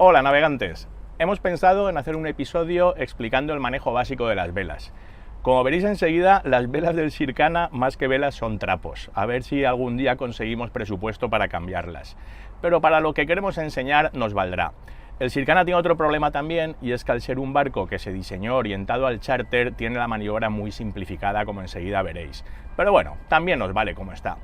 Hola navegantes, hemos pensado en hacer un episodio explicando el manejo básico de las velas. Como veréis enseguida, las velas del Sircana más que velas son trapos, a ver si algún día conseguimos presupuesto para cambiarlas. Pero para lo que queremos enseñar nos valdrá. El Sircana tiene otro problema también, y es que al ser un barco que se diseñó orientado al charter, tiene la maniobra muy simplificada, como enseguida veréis. Pero bueno, también nos vale como está.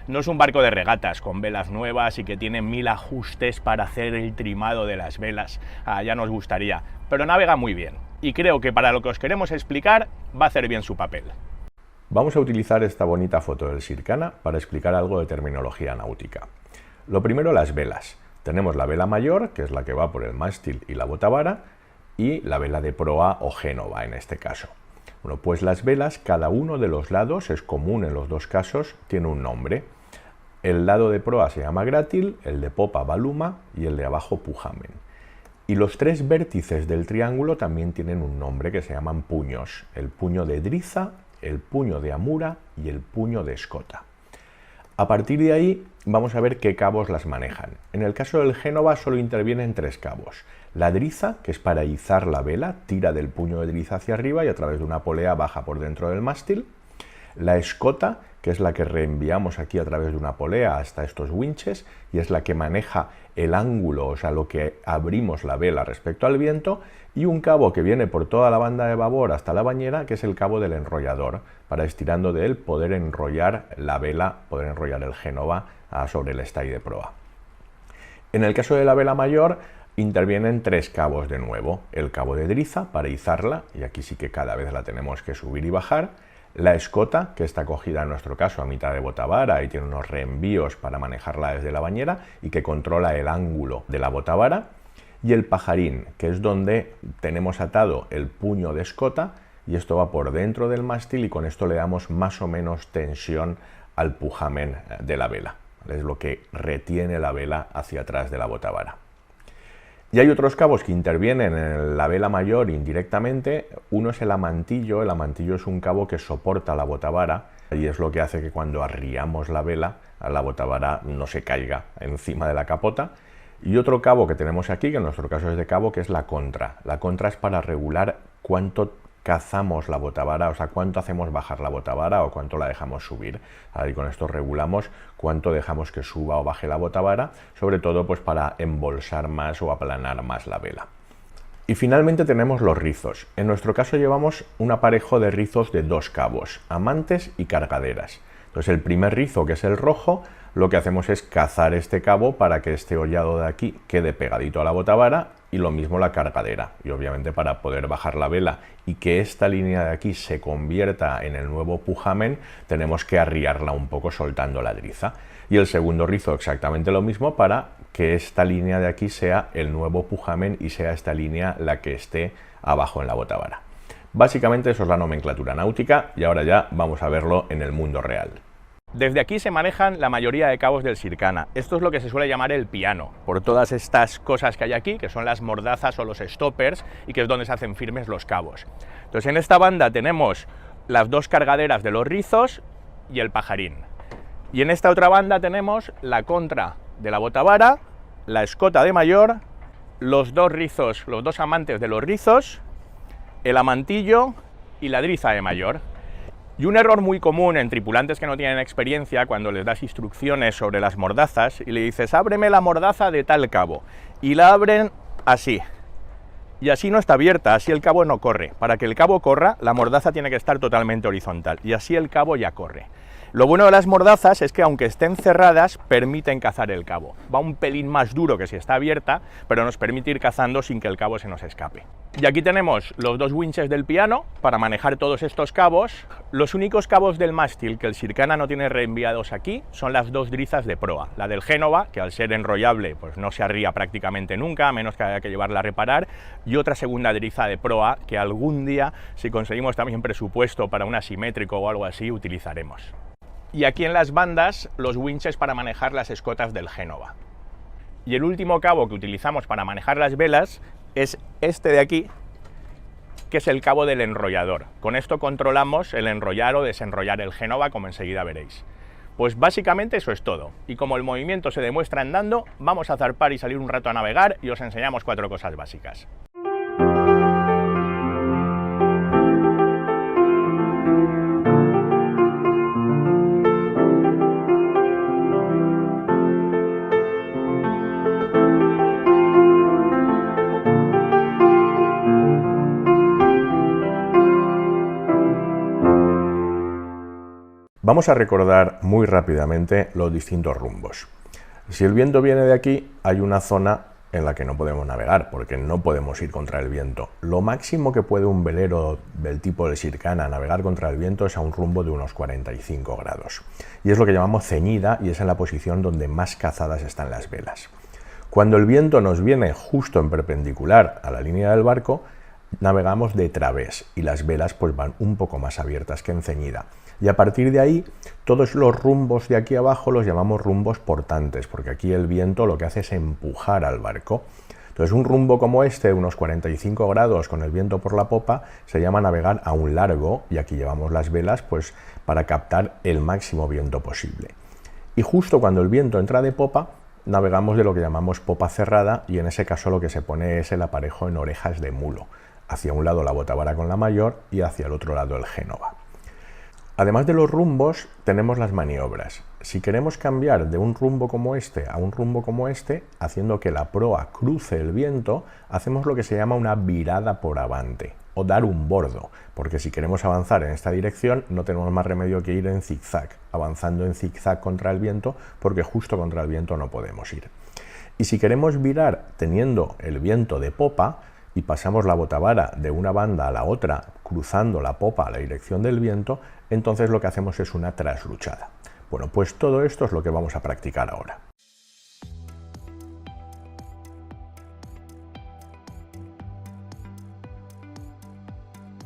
No es un barco de regatas con velas nuevas y que tiene 1000 ajustes para hacer el trimado de las velas. Ya nos gustaría, pero navega muy bien. Y creo que para lo que os queremos explicar va a hacer bien su papel. Vamos a utilizar esta bonita foto del Sircana para explicar algo de terminología náutica. Lo primero, las velas. Tenemos la vela mayor, que es la que va por el mástil y la botavara, y la vela de proa o génova en este caso. Bueno, pues las velas, cada uno de los lados, es común en los dos casos, tiene un nombre. El lado de proa se llama grátil, el de popa baluma y el de abajo pujamen. Y los tres vértices del triángulo también tienen un nombre que se llaman puños. El puño de driza, el puño de amura y el puño de escota. A partir de ahí vamos a ver qué cabos las manejan. En el caso del Génova solo intervienen 3 cabos. La driza, que es para izar la vela, tira del puño de driza hacia arriba y a través de una polea baja por dentro del mástil. La escota, que es la que reenviamos aquí a través de una polea hasta estos winches y es la que maneja el ángulo, o sea, lo que abrimos la vela respecto al viento, y un cabo que viene por toda la banda de babor hasta la bañera, que es el cabo del enrollador, para estirando de él poder enrollar la vela, poder enrollar el Génova sobre el stay de proa. En el caso de la vela mayor intervienen 3 cabos de nuevo, el cabo de driza para izarla, y aquí sí que cada vez la tenemos que subir y bajar, la escota, que está cogida en nuestro caso a mitad de botavara y tiene unos reenvíos para manejarla desde la bañera y que controla el ángulo de la botavara, y el pajarín, que es donde tenemos atado el puño de escota y esto va por dentro del mástil y con esto le damos más o menos tensión al pujamen de la vela. Es lo que retiene la vela hacia atrás de la botavara. Y hay otros cabos que intervienen en la vela mayor indirectamente. Uno es el amantillo. El amantillo es un cabo que soporta la botavara y es lo que hace que cuando arriamos la vela, la botavara no se caiga encima de la capota. Y otro cabo que tenemos aquí, que en nuestro caso es de cabo, que es la contra. La contra es para regular cuánto cazamos la botavara, o sea, cuánto hacemos bajar la botavara o cuánto la dejamos subir. Y con esto regulamos cuánto dejamos que suba o baje la botavara, sobre todo pues para embolsar más o aplanar más la vela. Y finalmente tenemos los rizos. En nuestro caso llevamos un aparejo de rizos de 2 cabos, amantes y cargaderas. Entonces el primer rizo, que es el rojo, lo que hacemos es cazar este cabo para que este hollado de aquí quede pegadito a la botavara y lo mismo la cargadera. Y obviamente para poder bajar la vela y que esta línea de aquí se convierta en el nuevo pujamen, tenemos que arriarla un poco soltando la driza. Y el segundo rizo exactamente lo mismo para que esta línea de aquí sea el nuevo pujamen y sea esta línea la que esté abajo en la botavara. Básicamente eso es la nomenclatura náutica y ahora ya vamos a verlo en el mundo real. Desde aquí se manejan la mayoría de cabos del Sircana. Esto es lo que se suele llamar el piano, por todas estas cosas que hay aquí, que son las mordazas o los stoppers, y que es donde se hacen firmes los cabos. Entonces en esta banda tenemos las 2 cargaderas de los rizos y el pajarín. Y en esta otra banda tenemos la contra de la botavara, la escota de mayor, los 2 rizos, los 2 amantes de los rizos, el amantillo y la driza de mayor. Y un error muy común en tripulantes que no tienen experiencia cuando les das instrucciones sobre las mordazas y le dices, ábreme la mordaza de tal cabo, y la abren así. Y así no está abierta, así el cabo no corre. Para que el cabo corra, la mordaza tiene que estar totalmente horizontal, y así el cabo ya corre. Lo bueno de las mordazas es que aunque estén cerradas, permiten cazar el cabo. Va un pelín más duro que si está abierta, pero nos permite ir cazando sin que el cabo se nos escape. Y aquí tenemos los 2 winches del piano para manejar todos estos cabos. Los únicos cabos del mástil que el Sircana no tiene reenviados aquí son las 2 drizas de proa. La del Génova, que al ser enrollable pues no se arría prácticamente nunca, a menos que haya que llevarla a reparar, y otra segunda driza de proa que algún día, si conseguimos también presupuesto para un asimétrico o algo así, utilizaremos. Y aquí en las bandas los winches para manejar las escotas del Génova. Y el último cabo que utilizamos para manejar las velas es este de aquí, que es el cabo del enrollador. Con esto controlamos el enrollar o desenrollar el Génova, como enseguida veréis. Pues básicamente eso es todo. Y como el movimiento se demuestra andando, vamos a zarpar y salir un rato a navegar y os enseñamos 4 cosas básicas. Vamos a recordar muy rápidamente los distintos rumbos. Si el viento viene de aquí, hay una zona en la que no podemos navegar, porque no podemos ir contra el viento. Lo máximo que puede un velero del tipo del Sircana navegar contra el viento es a un rumbo de unos 45 grados. Y es lo que llamamos ceñida, y es en la posición donde más cazadas están las velas. Cuando el viento nos viene justo en perpendicular a la línea del barco, navegamos de través, y las velas pues van un poco más abiertas que en ceñida. Y a partir de ahí, todos los rumbos de aquí abajo los llamamos rumbos portantes, porque aquí el viento lo que hace es empujar al barco. Entonces un rumbo como este, de unos 45 grados con el viento por la popa, se llama navegar a un largo, y aquí llevamos las velas pues para captar el máximo viento posible. Y justo cuando el viento entra de popa, navegamos de lo que llamamos popa cerrada, y en ese caso lo que se pone es el aparejo en orejas de mulo. Hacia un lado la botavara con la mayor y hacia el otro lado el Génova. Además de los rumbos, tenemos las maniobras. Si queremos cambiar de un rumbo como este a un rumbo como este, haciendo que la proa cruce el viento, hacemos lo que se llama una virada por avante, o dar un bordo, porque si queremos avanzar en esta dirección, no tenemos más remedio que ir en zigzag, avanzando en zigzag contra el viento, porque justo contra el viento no podemos ir. Y si queremos virar teniendo el viento de popa, y pasamos la botavara de una banda a la otra, cruzando la popa a la dirección del viento, entonces lo que hacemos es una trasluchada. Bueno, pues todo esto es lo que vamos a practicar ahora.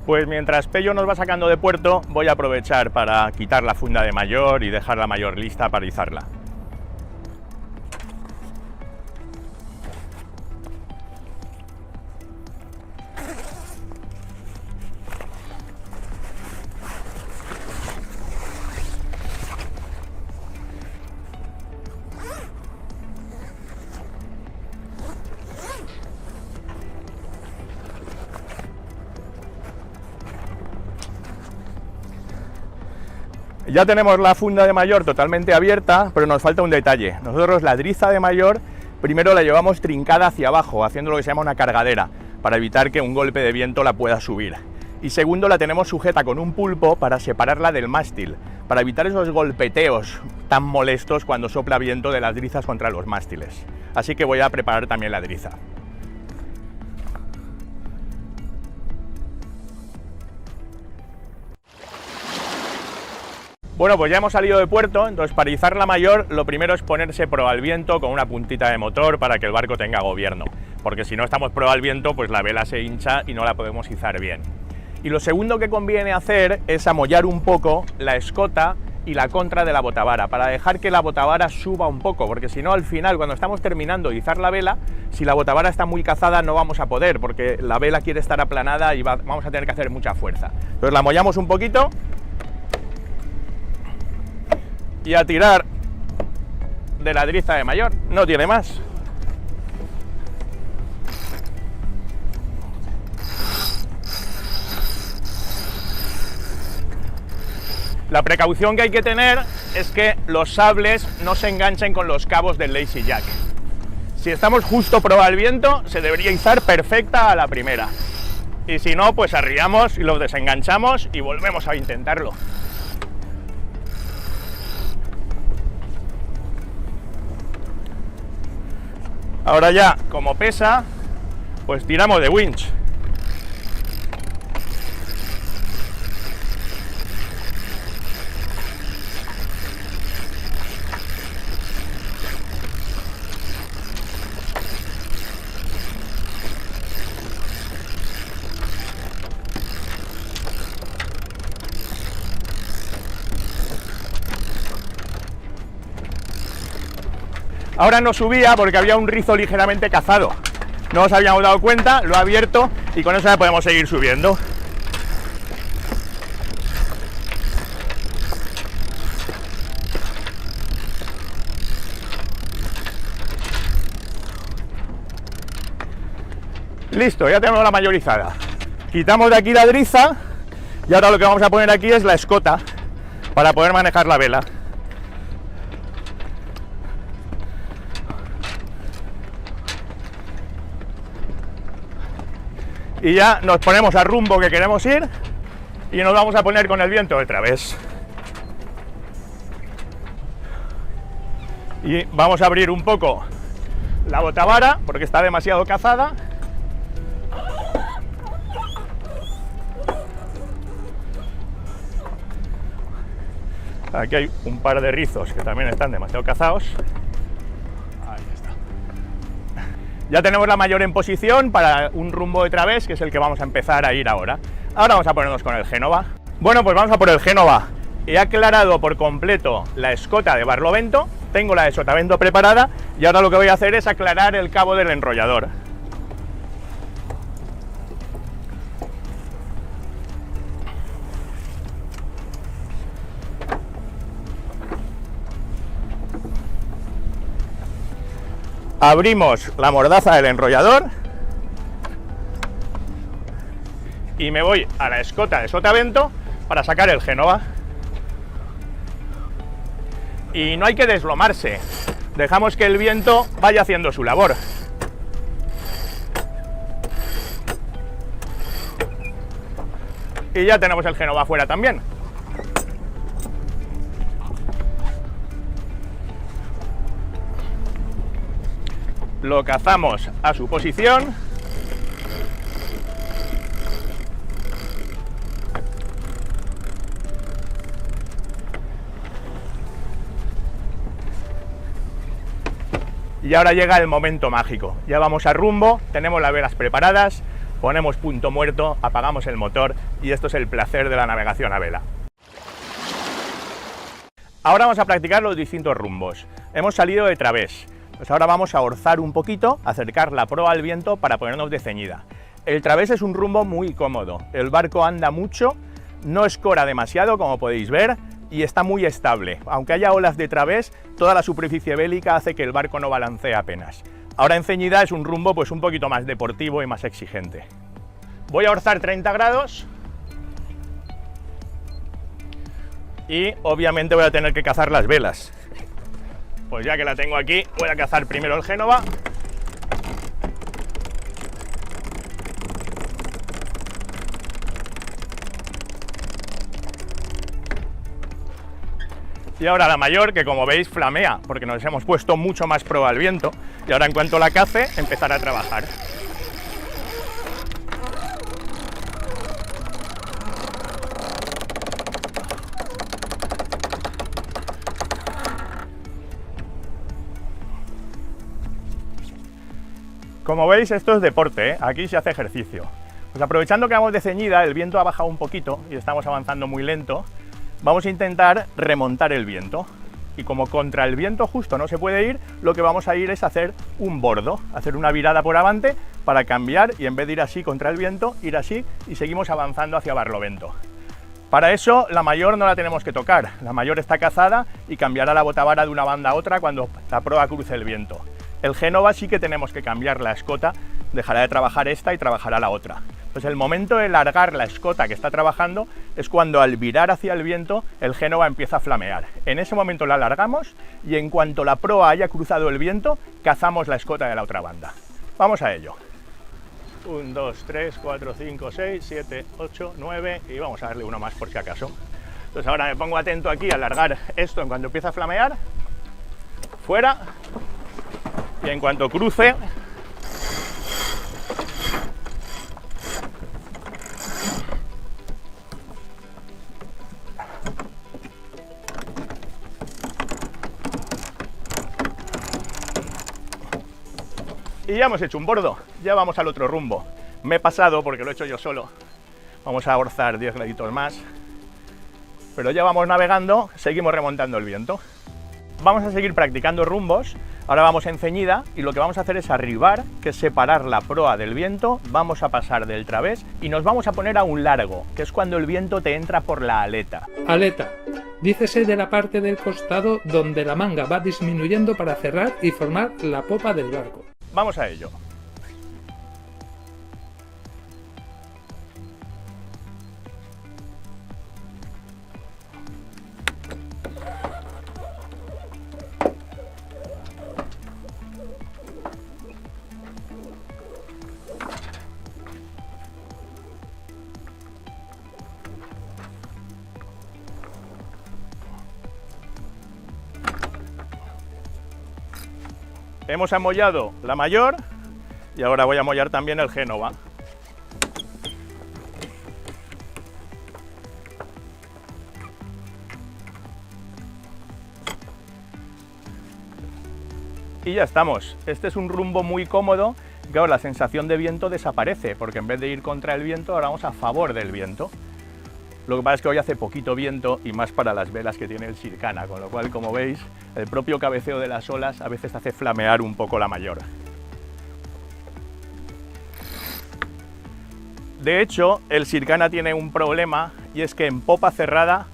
Pues mientras Pello nos va sacando de puerto, voy a aprovechar para quitar la funda de mayor y dejar la mayor lista para izarla. Ya tenemos la funda de mayor totalmente abierta, pero nos falta un detalle. Nosotros la driza de mayor primero la llevamos trincada hacia abajo, haciendo lo que se llama una cargadera, para evitar que un golpe de viento la pueda subir. Y segundo, la tenemos sujeta con un pulpo para separarla del mástil, para evitar esos golpeteos tan molestos cuando sopla viento de las drizas contra los mástiles. Así que voy a preparar también la driza. Bueno, pues ya hemos salido de puerto, entonces para izar la mayor lo primero es ponerse proa al viento con una puntita de motor para que el barco tenga gobierno, porque si no estamos proa al viento pues la vela se hincha y no la podemos izar bien. Y lo segundo que conviene hacer es amollar un poco la escota y la contra de la botavara, para dejar que la botavara suba un poco, porque si no al final cuando estamos terminando de izar la vela, si la botavara está muy cazada no vamos a poder, porque la vela quiere estar aplanada y vamos a tener que hacer mucha fuerza. Entonces la amollamos un poquito y a tirar de la driza de mayor, no tiene más. La precaución que hay que tener es que los sables no se enganchen con los cabos del Lazy Jack. Si estamos justo proa al viento, se debería izar perfecta a la primera. Y si no, pues arriamos y los desenganchamos y volvemos a intentarlo. Ahora ya, como pesa, pues tiramos de winch. Ahora no subía porque había un rizo ligeramente cazado. No nos habíamos dado cuenta, lo he abierto y con eso ya podemos seguir subiendo. Listo, ya tenemos la mayorizada. Quitamos de aquí la driza y ahora lo que vamos a poner aquí es la escota para poder manejar la vela. Y ya nos ponemos al rumbo que queremos ir y nos vamos a poner con el viento de través. Y vamos a abrir un poco la botavara porque está demasiado cazada. Aquí hay un par de rizos que también están demasiado cazados. Ahí está. Ya tenemos la mayor en posición para un rumbo de través, que es el que vamos a empezar a ir ahora. Ahora vamos a ponernos con el Génova. Bueno, pues vamos a por el Génova. He aclarado por completo la escota de barlovento, tengo la de sotavento preparada y ahora lo que voy a hacer es aclarar el cabo del enrollador. Abrimos la mordaza del enrollador y me voy a la escota de sotavento para sacar el Génova. Y no hay que deslomarse, dejamos que el viento vaya haciendo su labor. Y ya tenemos el Génova fuera también. Lo cazamos a su posición. Y ahora llega el momento mágico. Ya vamos a rumbo, tenemos las velas preparadas, ponemos punto muerto, apagamos el motor y esto es el placer de la navegación a vela. Ahora vamos a practicar los distintos rumbos. Hemos salido de través. Pues ahora vamos a orzar un poquito, acercar la proa al viento para ponernos de ceñida. El través es un rumbo muy cómodo, el barco anda mucho, no escora demasiado como podéis ver y está muy estable. Aunque haya olas de través, toda la superficie bélica hace que el barco no balancee apenas. Ahora en ceñida es un rumbo pues un poquito más deportivo y más exigente. Voy a orzar 30 grados y obviamente voy a tener que cazar las velas. Pues ya que la tengo aquí, voy a cazar primero el Génova. Y ahora la mayor, que como veis flamea, porque nos hemos puesto mucho más proa al viento. Y ahora en cuanto la cace, empezará a trabajar. Como veis, esto es deporte, ¿eh? Aquí se hace ejercicio. Pues aprovechando que vamos de ceñida, el viento ha bajado un poquito y estamos avanzando muy lento, vamos a intentar remontar el viento. Y como contra el viento justo no se puede ir, lo que vamos a ir es hacer un bordo, hacer una virada por avante para cambiar y en vez de ir así contra el viento, ir así y seguimos avanzando hacia barlovento. Para eso la mayor no la tenemos que tocar, la mayor está cazada y cambiará la botavara de una banda a otra cuando la proa cruce el viento. El Génova sí que tenemos que cambiar la escota, dejará de trabajar esta y trabajará la otra. Pues el momento de largar la escota que está trabajando es cuando al virar hacia el viento el Génova empieza a flamear. En ese momento la largamos y en cuanto la proa haya cruzado el viento, cazamos la escota de la otra banda. Vamos a ello. 1, 2, 3, 4, 5, 6, 7, 8, 9 y vamos a darle uno más por si acaso. Entonces ahora me pongo atento aquí a largar esto en cuanto empieza a flamear, fuera, y en cuanto cruce, y ya hemos hecho un bordo, ya vamos al otro rumbo. Me he pasado porque lo he hecho yo solo, vamos a orzar 10 graditos más, pero ya vamos navegando, seguimos remontando el viento. Vamos a seguir practicando rumbos, ahora vamos en ceñida y lo que vamos a hacer es arribar, que es separar la proa del viento, vamos a pasar del través y nos vamos a poner a un largo, que es cuando el viento te entra por la aleta. Aleta. Dícese de la parte del costado donde la manga va disminuyendo para cerrar y formar la popa del barco. Vamos a ello. hemos amollado la mayor y ahora voy a amollar también el Génova. Y ya estamos. Este es un rumbo muy cómodo. Claro, la sensación de viento desaparece, porque en vez de ir contra el viento, ahora vamos a favor del viento. Lo que pasa es que hoy hace poquito viento y más para las velas que tiene el Sircana, con lo cual, como veis, el propio cabeceo de las olas a veces hace flamear un poco la mayor. De hecho, el Sircana tiene un problema y es que en popa cerrada,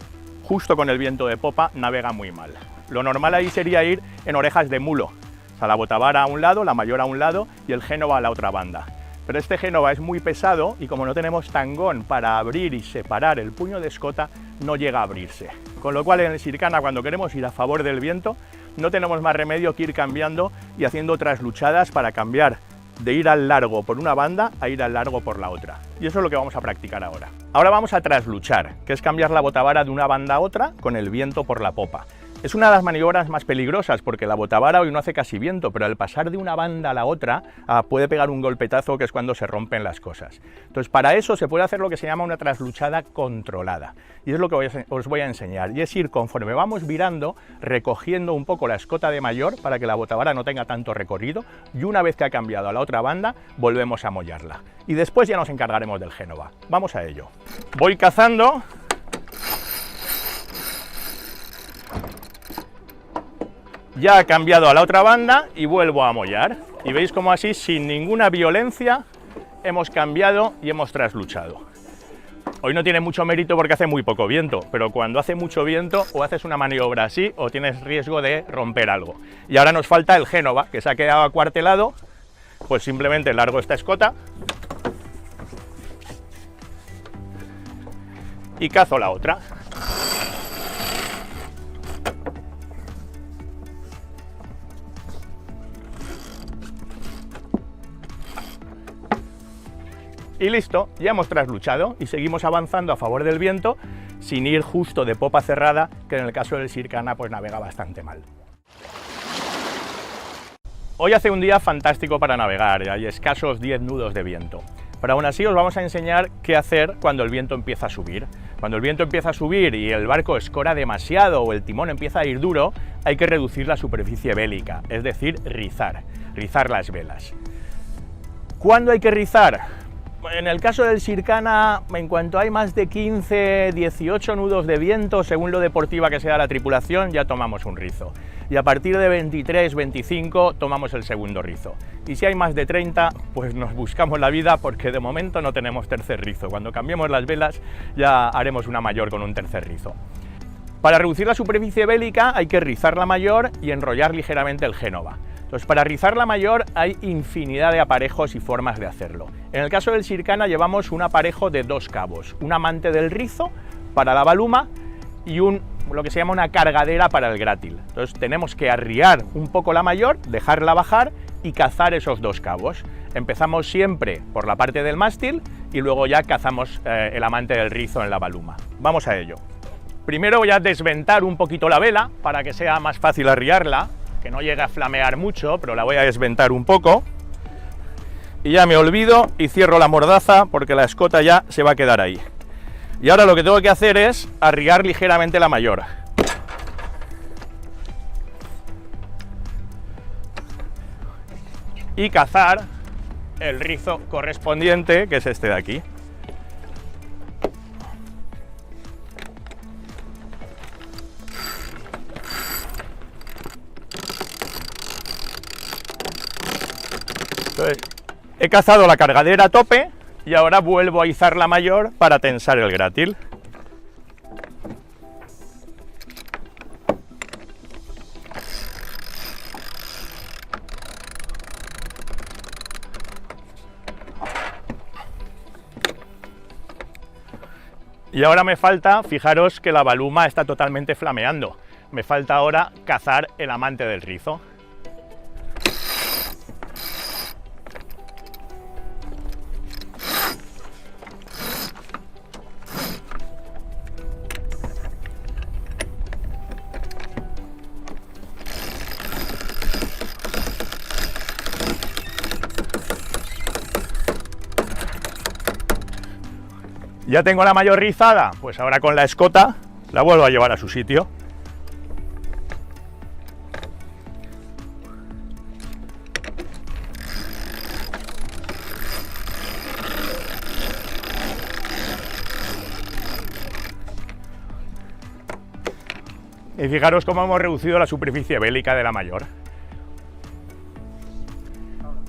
justo con el viento de popa, navega muy mal. Lo normal ahí sería ir en orejas de mulo. O sea, la botavara a un lado, la mayor a un lado y el Génova a la otra banda. Pero este Génova es muy pesado y como no tenemos tangón para abrir y separar el puño de escota, no llega a abrirse. Con lo cual en el Sircana, cuando queremos ir a favor del viento, no tenemos más remedio que ir cambiando y haciendo trasluchadas para cambiar de ir al largo por una banda a ir al largo por la otra. Y eso es lo que vamos a practicar ahora. Ahora vamos a trasluchar, que es cambiar la botavara de una banda a otra con el viento por la popa. Es una de las maniobras más peligrosas porque la botavara hoy no hace casi viento, pero al pasar de una banda a la otra puede pegar un golpetazo que es cuando se rompen las cosas. Entonces para eso se puede hacer lo que se llama una trasluchada controlada y es lo que os voy a enseñar, y es ir conforme vamos virando recogiendo un poco la escota de mayor para que la botavara no tenga tanto recorrido y una vez que ha cambiado a la otra banda volvemos a mollarla y después ya nos encargaremos del Génova. Vamos a ello. Voy cazando. Ya ha cambiado a la otra banda y vuelvo a amollar. Y veis cómo así, sin ninguna violencia, hemos cambiado y hemos trasluchado. Hoy no tiene mucho mérito porque hace muy poco viento, pero cuando hace mucho viento o haces una maniobra así o tienes riesgo de romper algo. Y ahora nos falta el Génova, que se ha quedado acuartelado, pues simplemente largo esta escota y cazo la otra. Y listo, ya hemos trasluchado y seguimos avanzando a favor del viento sin ir justo de popa cerrada, que en el caso del Sircana pues navega bastante mal. Hoy hace un día fantástico para navegar, hay escasos 10 nudos de viento. Pero aún así os vamos a enseñar qué hacer cuando el viento empieza a subir. Cuando el viento empieza a subir y el barco escora demasiado o el timón empieza a ir duro, hay que reducir la superficie bélica, es decir, rizar las velas. ¿Cuándo hay que rizar? En el caso del Sircana, en cuanto hay más de 15, 18 nudos de viento, según lo deportiva que sea la tripulación, ya tomamos un rizo. Y a partir de 23, 25 tomamos el segundo rizo. Y si hay más de 30, pues nos buscamos la vida porque de momento no tenemos tercer rizo. Cuando cambiemos las velas ya haremos una mayor con un tercer rizo. Para reducir la superficie bélica hay que rizar la mayor y enrollar ligeramente el Génova. Entonces, para rizar la mayor hay infinidad de aparejos y formas de hacerlo. En el caso del Sircana llevamos un aparejo de 2 cabos, un amante del rizo para la baluma y lo que se llama una cargadera para el grátil. Entonces tenemos que arriar un poco la mayor, dejarla bajar y cazar esos 2 cabos. Empezamos siempre por la parte del mástil y luego ya cazamos el amante del rizo en la baluma. Vamos a ello. Primero voy a desventar un poquito la vela para que sea más fácil arriarla, que no llegue a flamear mucho, pero la voy a desventar un poco. Y ya me olvido y cierro la mordaza porque la escota ya se va a quedar ahí. Y ahora lo que tengo que hacer es arriar ligeramente la mayor. Y cazar el rizo correspondiente, que es este de aquí. Entonces, he cazado la cargadera a tope y ahora vuelvo a izar la mayor para tensar el grátil. Y ahora me falta, fijaros que la baluma está totalmente flameando. Me falta ahora cazar el amante del rizo. Ya tengo la mayor rizada, pues ahora con la escota la vuelvo a llevar a su sitio. Y fijaros cómo hemos reducido la superficie bélica de la mayor.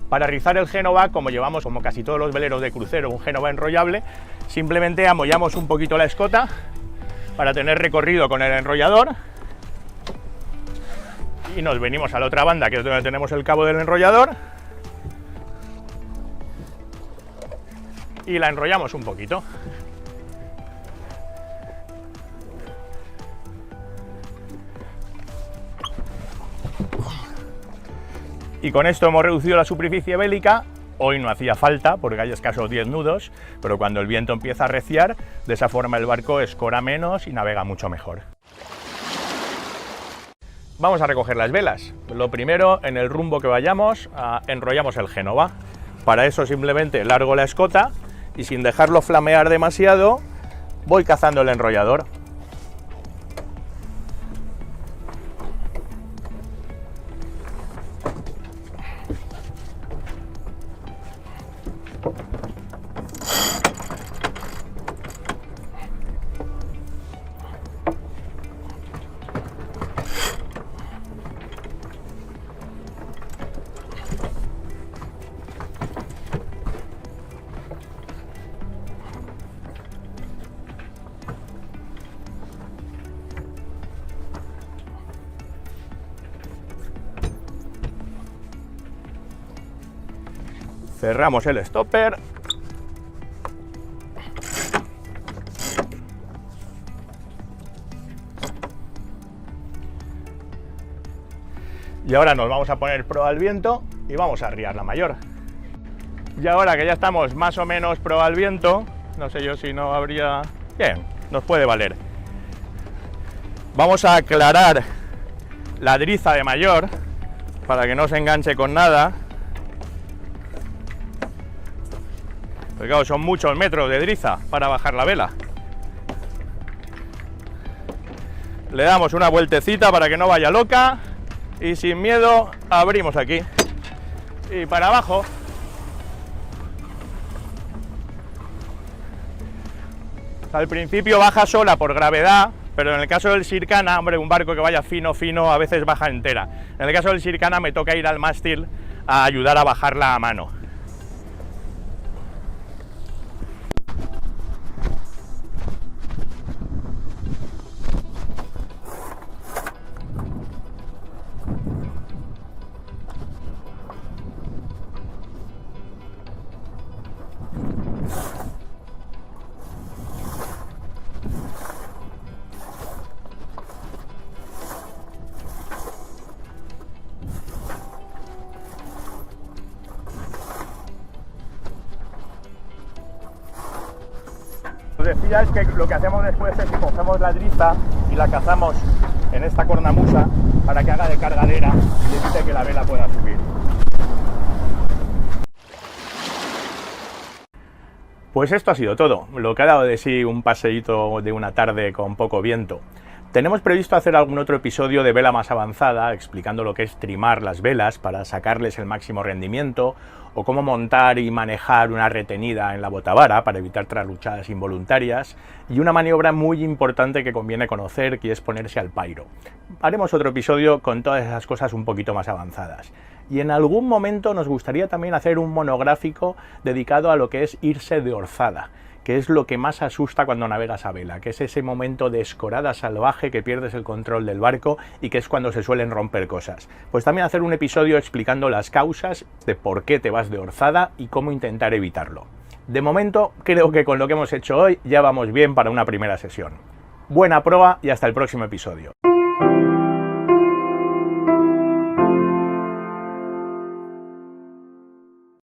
Para rizar el Génova, como llevamos, como casi todos los veleros de crucero, un Génova enrollable, simplemente amollamos un poquito la escota para tener recorrido con el enrollador y nos venimos a la otra banda, que es donde tenemos el cabo del enrollador, y la enrollamos un poquito. Y con esto hemos reducido la superficie bélica. Hoy no hacía falta porque hay escasos 10 nudos, pero cuando el viento empieza a arreciar, de esa forma el barco escora menos y navega mucho mejor. Vamos a recoger las velas. Lo primero, en el rumbo que vayamos, enrollamos el Génova. Para eso simplemente largo la escota y sin dejarlo flamear demasiado, voy cazando el enrollador. Cerramos el stopper. Y ahora nos vamos a poner proa al viento y vamos a arriar la mayor. Y ahora que ya estamos más o menos proa al viento, no sé yo si no habría... Bien, nos puede valer. Vamos a aclarar la driza de mayor para que no se enganche con nada. Porque claro, son muchos metros de driza para bajar la vela. Le damos una vueltecita para que no vaya loca y sin miedo abrimos aquí y para abajo. Al principio baja sola por gravedad, pero en el caso del Sircana, hombre, un barco que vaya fino, fino, a veces baja entera. En el caso del Sircana me toca ir al mástil a ayudar a bajarla a mano. Os decía es que lo que hacemos después es que cogemos la driza y la cazamos en esta cornamusa para que haga de cargadera y evite que la vela pueda subir. Pues esto ha sido todo, lo que ha dado de sí un paseíto de una tarde con poco viento. Tenemos previsto hacer algún otro episodio de vela más avanzada, explicando lo que es trimar las velas para sacarles el máximo rendimiento, o cómo montar y manejar una retenida en la botavara para evitar trasluchadas involuntarias, y una maniobra muy importante que conviene conocer, que es ponerse al pairo. Haremos otro episodio con todas esas cosas un poquito más avanzadas. Y en algún momento nos gustaría también hacer un monográfico dedicado a lo que es irse de orzada, que es lo que más asusta cuando navegas a vela, que es ese momento de escorada salvaje que pierdes el control del barco y que es cuando se suelen romper cosas. Pues también hacer un episodio explicando las causas de por qué te vas de orzada y cómo intentar evitarlo. De momento, creo que con lo que hemos hecho hoy ya vamos bien para una primera sesión. Buena proa y hasta el próximo episodio.